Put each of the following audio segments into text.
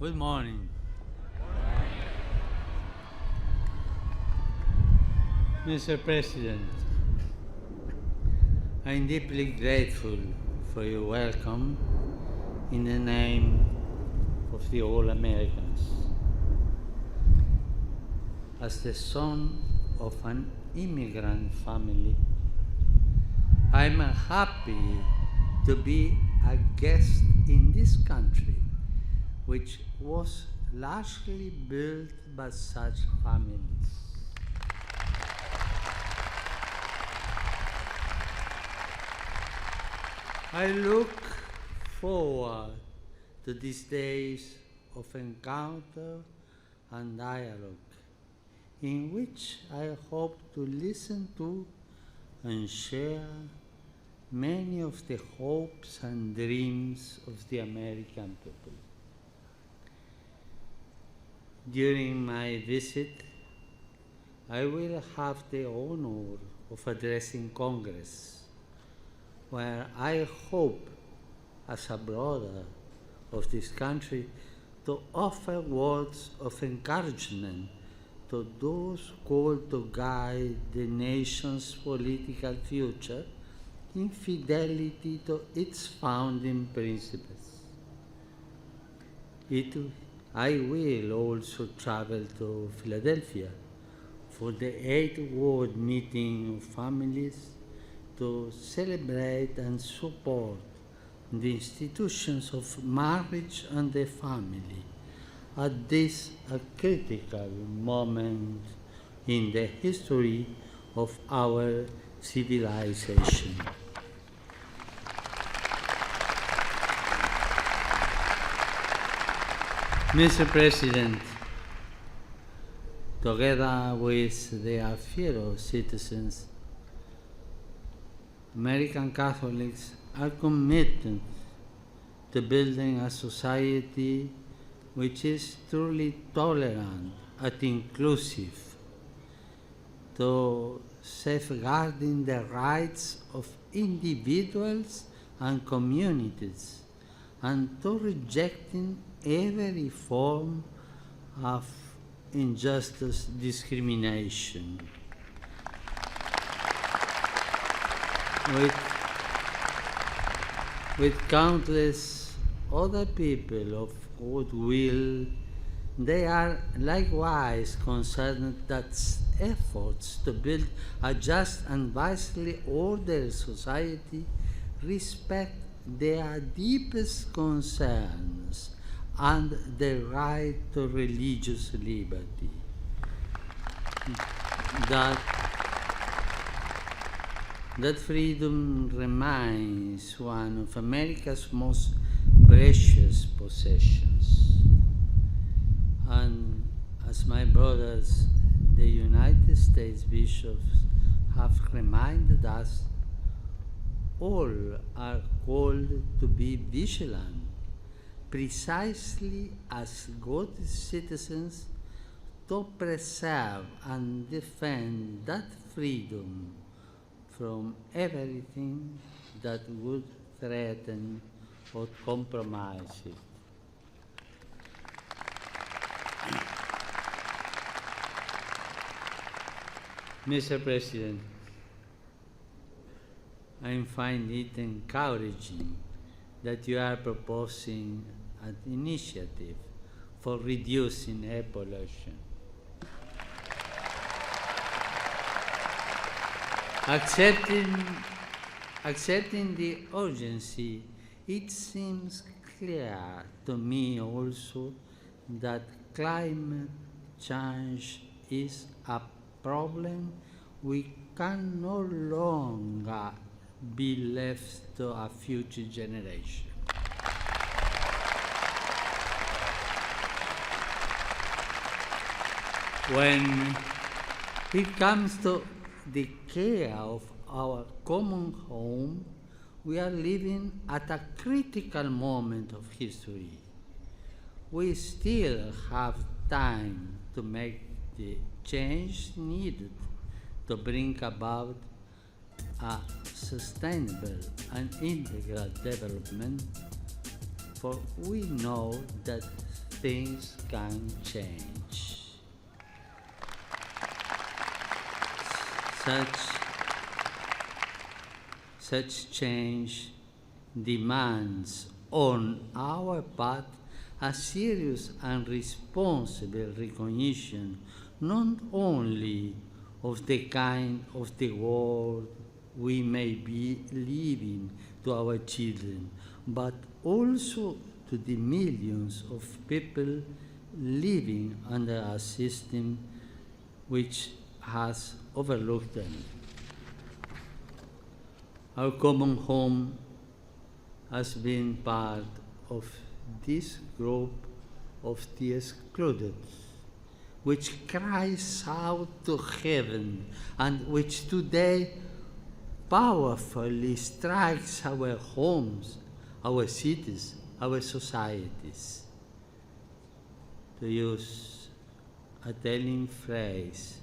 Good morning. Mr. President, I am deeply grateful for your welcome in the name of the All Americans. As the son of an immigrant family, I am happy to be a guest in this country, which was largely built by such families. I look forward to these days of encounter and dialogue, in which I hope to listen to and share many of the hopes and dreams of the American people. During my visit, I will have the honor of addressing Congress, where I hope, as a brother of this country, to offer words of encouragement to those called to guide the nation's political future in fidelity to its founding principles. I will also travel to Philadelphia for the 8th World Meeting of Families to celebrate and support the institutions of marriage and the family at this critical moment in the history of our civilization. Mr. President, together with their fellow citizens, American Catholics are committed to building a society which is truly tolerant and inclusive, to safeguarding the rights of individuals and communities, and to rejecting every form of injustice, discrimination. With countless other people of goodwill, they are likewise concerned that efforts to build a just and wisely ordered society respect their deepest concerns and the right to religious liberty. That freedom remains one of America's most precious possessions. And as my brothers, the United States bishops, have reminded us, all are called to be vigilant, precisely as good citizens, to preserve and defend that freedom from everything that would threaten or compromise it. Mr. President, I find it encouraging that you are proposing an initiative for reducing air pollution. Accepting the urgency, it seems clear to me also that climate change is a problem we can no longer be left to a future generation. When it comes to the care of our common home, we are living at a critical moment of history. We still have time to make the change needed to bring about a sustainable and integral development, for we know that things can change. Such change demands on our part a serious and responsible recognition not only of the kind of the world we may be leaving to our children, but also to the millions of people living under a system which has overlooked them. Our common home has been part of this group of the excluded, which cries out to heaven and which today powerfully strikes our homes, our cities, our societies. To use a telling phrase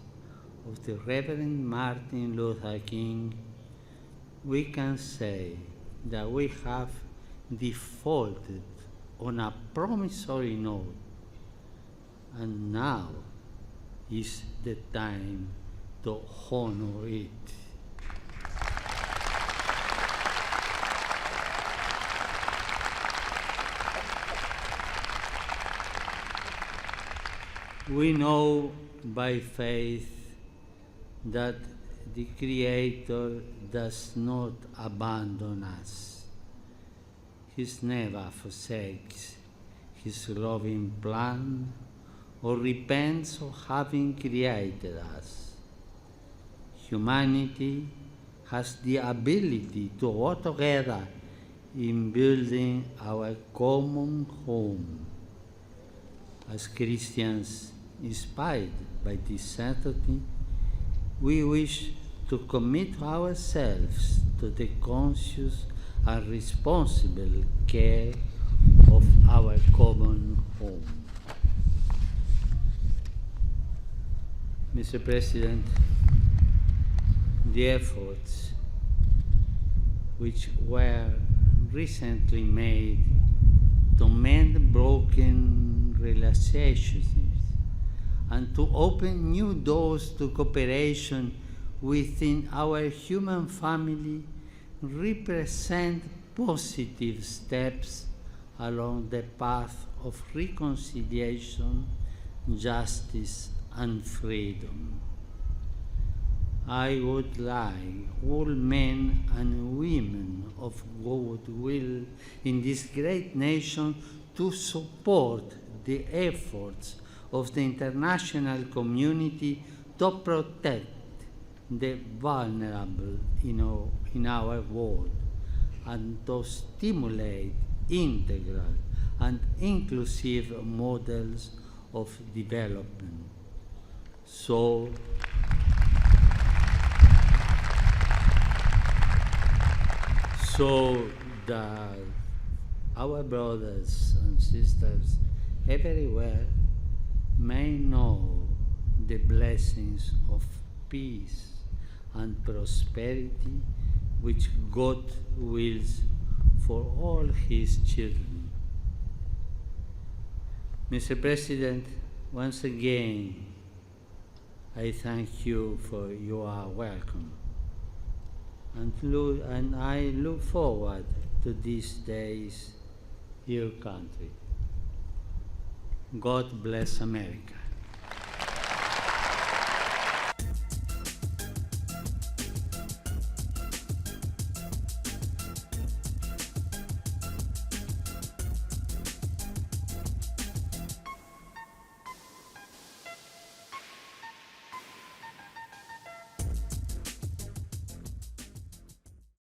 of the Reverend Martin Luther King, we can say that we have defaulted on a promissory note, and now is the time to honor it. We know by faith that the Creator does not abandon us. He never forsakes His loving plan or repents of having created us. Humanity has the ability to work together in building our common home. As Christians, inspired by this certainty, we wish to commit ourselves to the conscious and responsible care of our common home. Mr. President, the efforts which were recently made to mend broken relationships and to open new doors to cooperation within our human family represent positive steps along the path of reconciliation, justice, and freedom. I would like all men and women of goodwill in this great nation to support the efforts of the international community to protect the vulnerable in our world and to stimulate integral and inclusive models of development. So that our brothers and sisters everywhere may know the blessings of peace and prosperity which God wills for all His children. Mr. President, once again, I thank you for your welcome, and I look forward to these days, dear country. God bless America.